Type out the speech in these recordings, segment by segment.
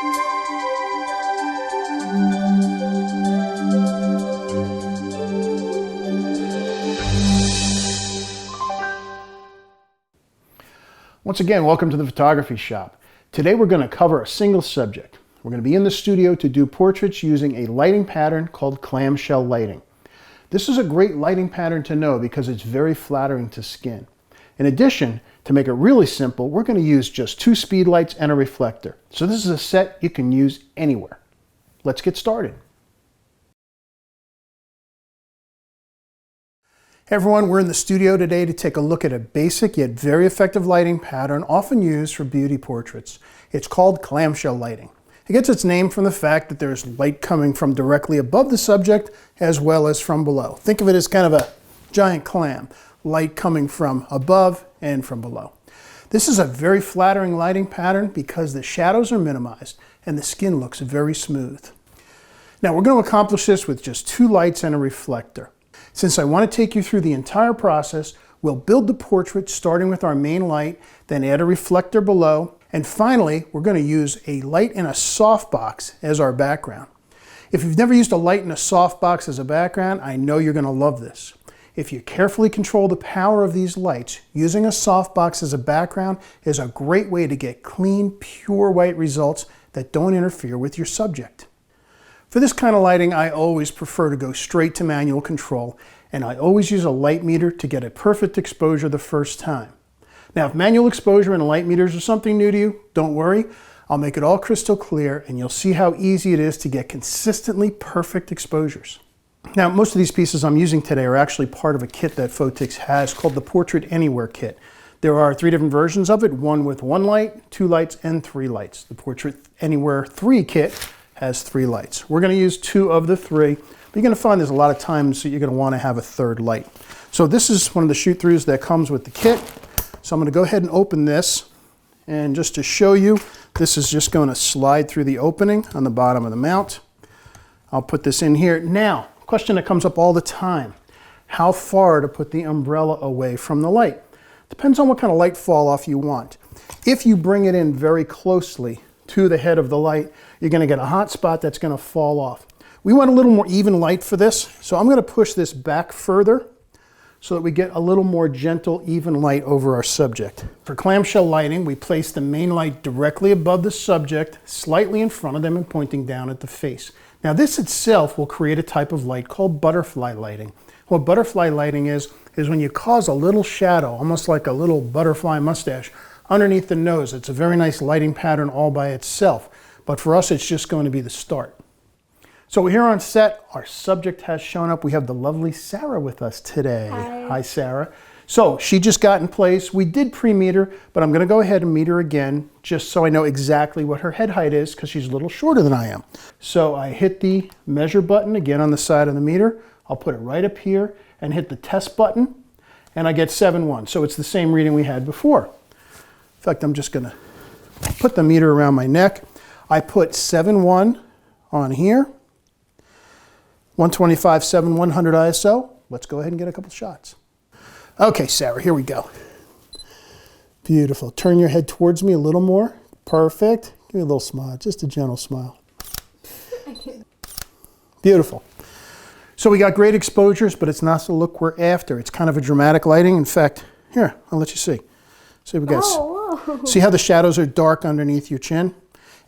Once again, welcome to the photography shop. Today we're going to cover a single subject. We're going to be in the studio to do portraits using a lighting pattern called clamshell lighting. This is a great lighting pattern to know because it's very flattering to skin. In addition, to make it really simple, we're going to use just 2 speed lights and a reflector. So this is a set you can use anywhere. Let's get started. Hey everyone, we're in the studio today to take a look at a basic yet very effective lighting pattern often used for beauty portraits. It's called clamshell lighting. It gets its name from the fact that there's light coming from directly above the subject as well as from below. Think of it as kind of a giant clam, light coming from above and from below. This is a very flattering lighting pattern because the shadows are minimized and the skin looks very smooth. Now we're going to accomplish this with just 2 lights and a reflector. Since I want to take you through the entire process, we'll build the portrait starting with our main light, then add a reflector below, and finally we're going to use a light in a softbox as our background. If you've never used a light in a softbox as a background, I know you're going to love this. If you carefully control the power of these lights, using a softbox as a background is a great way to get clean, pure white results that don't interfere with your subject. For this kind of lighting, I always prefer to go straight to manual control, and I always use a light meter to get a perfect exposure the first time. Now, if manual exposure and light meters are something new to you, don't worry. I'll make it all crystal clear, and you'll see how easy it is to get consistently perfect exposures. Now, most of these pieces I'm using today are actually part of a kit that Photix has called the Portrait Anywhere Kit. There are 3 different versions of it, one with 1 light, 2 lights, and 3 lights. The Portrait Anywhere 3 kit has 3 lights. We're going to use 2 of the 3, but you're going to find there's a lot of times that you're going to want to have a 3rd light. So this is one of the shoot-throughs that comes with the kit. So I'm going to go ahead and open this, and just to show you, this is just going to slide through the opening on the bottom of the mount. I'll put this in here. Now, question that comes up all the time, how far to put the umbrella away from the light? Depends on what kind of light fall off you want. If you bring it in very closely to the head of the light, you're going to get a hot spot that's going to fall off. We want a little more even light for this, so I'm going to push this back further so that we get a little more gentle, even light over our subject. For clamshell lighting, we place the main light directly above the subject, slightly in front of them and pointing down at the face. Now this itself will create a type of light called butterfly lighting. What butterfly lighting is when you cause a little shadow, almost like a little butterfly mustache, underneath the nose. It's a very nice lighting pattern all by itself, but for us it's just going to be the start. So here on set, our subject has shown up. We have the lovely Sarah with us today. Hi Sarah. So she just got in place. We did pre-meet her, but I'm going to go ahead and meet her again just so I know exactly what her head height is because she's a little shorter than I am. So I hit the measure button again on the side of the meter. I'll put it right up here and hit the test button, and I get 7.1. So it's the same reading we had before. In fact, I'm just going to put the meter around my neck. I put 7.1 on here, 125, 7, 100 ISO. Let's go ahead and get a couple shots. Okay, Sarah, here we go. Beautiful. Turn your head towards me a little more. Perfect. Give me a little smile, just a gentle smile. Beautiful. So we got great exposures, but it's not the look we're after. It's kind of a dramatic lighting. In fact, here, I'll let you see. See, we got. See how the shadows are dark underneath your chin?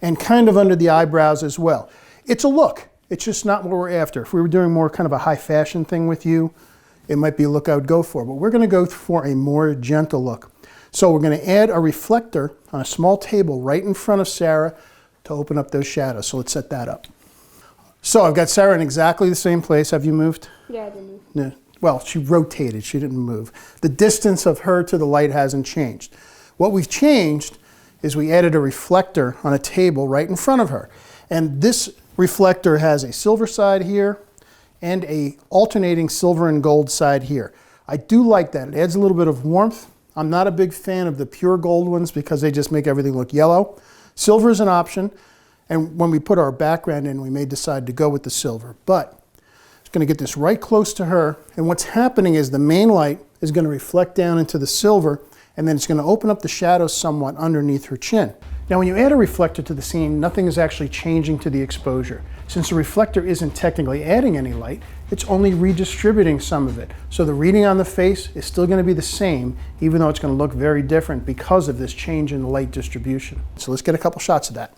And kind of under the eyebrows as well. It's a look. It's just not what we're after. If we were doing more kind of a high fashion thing with you, it might be a look I would go for. But we're going to go for a more gentle look. So we're going to add a reflector on a small table right in front of Sarah to open up those shadows. So let's set that up. So I've got Sarah in exactly the same place. Have you moved? Yeah, I did move. Yeah. Well, she rotated. She didn't move. The distance of her to the light hasn't changed. What we've changed is we added a reflector on a table right in front of her. And this reflector has a silver side here and a alternating silver and gold side here. I do like that. It adds a little bit of warmth. I'm not a big fan of the pure gold ones because they just make everything look yellow. Silver is an option, and when we put our background in, we may decide to go with the silver. But I'm going to get this right close to her, and what's happening is the main light is going to reflect down into the silver, and then it's going to open up the shadows somewhat underneath her chin. Now when you add a reflector to the scene, nothing is actually changing to the exposure. Since the reflector isn't technically adding any light, it's only redistributing some of it. So the reading on the face is still going to be the same, even though it's going to look very different because of this change in light distribution. So let's get a couple shots of that.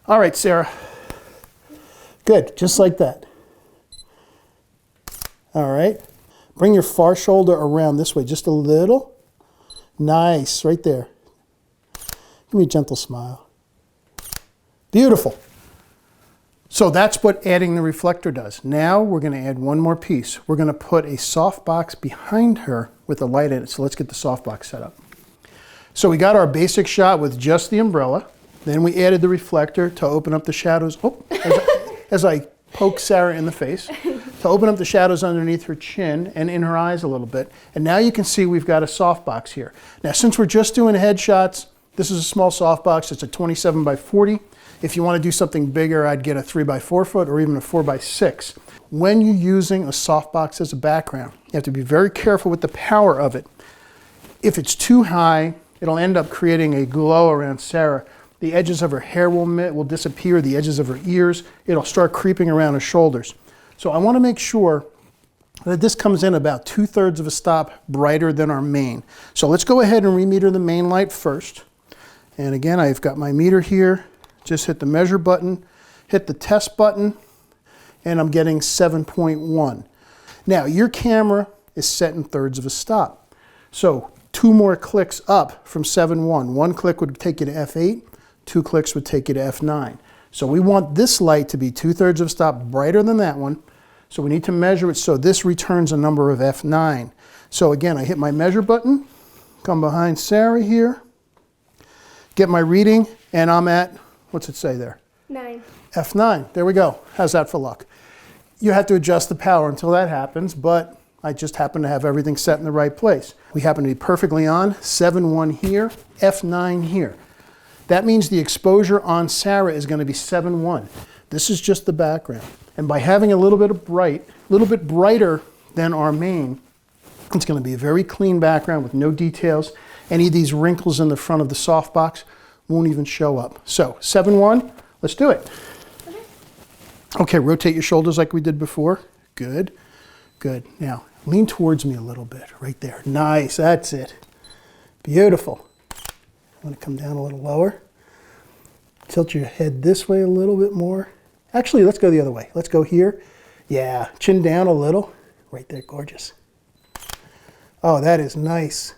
All right, Sarah. Good, just like that. All right. Bring your far shoulder around this way just a little. Nice, right there. Give me a gentle smile. Beautiful. So that's what adding the reflector does. Now we're going to add one more piece. We're going to put a softbox behind her with the light in it. So let's get the softbox set up. So we got our basic shot with just the umbrella. Then we added the reflector to open up the shadows. Oh, as I poke Sarah in the face, to open up the shadows underneath her chin and in her eyes a little bit. And now you can see we've got a softbox here. Now since we're just doing headshots, this is a small softbox. It's a 27 by 40. If you want to do something bigger, I'd get a 3 by 4 foot or even a 4 by 6. When you're using a softbox as a background, you have to be very careful with the power of it. If it's too high, it'll end up creating a glow around Sarah. The edges of her hair will disappear, the edges of her ears. It'll start creeping around her shoulders. So I want to make sure that this comes in about 2/3 of a stop brighter than our main. So let's go ahead and remeter the main light first. And again, I've got my meter here. Just hit the measure button, hit the test button, and I'm getting 7.1. Now, your camera is set in 1/3 of a stop. So 2 more clicks up from 7.1. 1 click would take you to f8, 2 clicks would take you to f9. So we want this light to be 2/3 of a stop brighter than that one. So we need to measure it so this returns a number of f9. So again, I hit my measure button, come behind Sarah here, get my reading, and I'm at, what's it say there? 9. F9, there we go. How's that for luck? You have to adjust the power until that happens, but I just happen to have everything set in the right place. We happen to be perfectly on, 7.1 here, F9 here. That means the exposure on Sarah is going to be 7.1. This is just the background. And by having a little bit brighter than our main, it's going to be a very clean background with no details. Any of these wrinkles in the front of the softbox won't even show up. So 7.1, let's do it. Okay, rotate your shoulders like we did before. Good, good. Now lean towards me a little bit, right there. Nice, that's it. Beautiful. I'm going to come down a little lower. Tilt your head this way a little bit more. Actually, let's go the other way. Let's go here. Yeah, chin down a little. Right there, gorgeous. Oh, that is nice.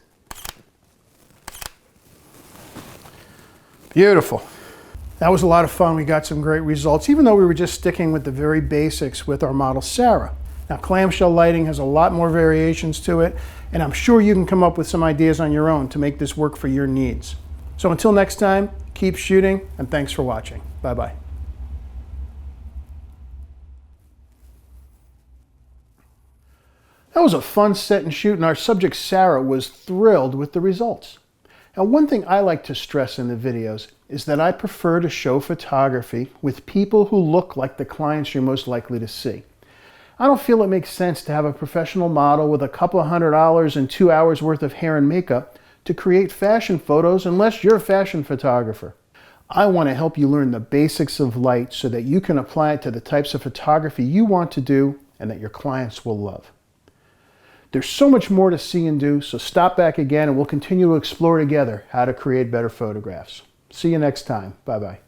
Beautiful. That was a lot of fun. We got some great results, even though we were just sticking with the very basics with our model Sarah. Now, clamshell lighting has a lot more variations to it, and I'm sure you can come up with some ideas on your own to make this work for your needs. So until next time, keep shooting, and thanks for watching. Bye-bye. That was a fun set and shoot, and our subject Sarah was thrilled with the results. Now, one thing I like to stress in the videos is that I prefer to show photography with people who look like the clients you're most likely to see. I don't feel it makes sense to have a professional model with a couple of $100 and 2 hours worth of hair and makeup to create fashion photos unless you're a fashion photographer. I want to help you learn the basics of light so that you can apply it to the types of photography you want to do and that your clients will love. There's so much more to see and do, so stop back again and we'll continue to explore together how to create better photographs. See you next time. Bye-bye.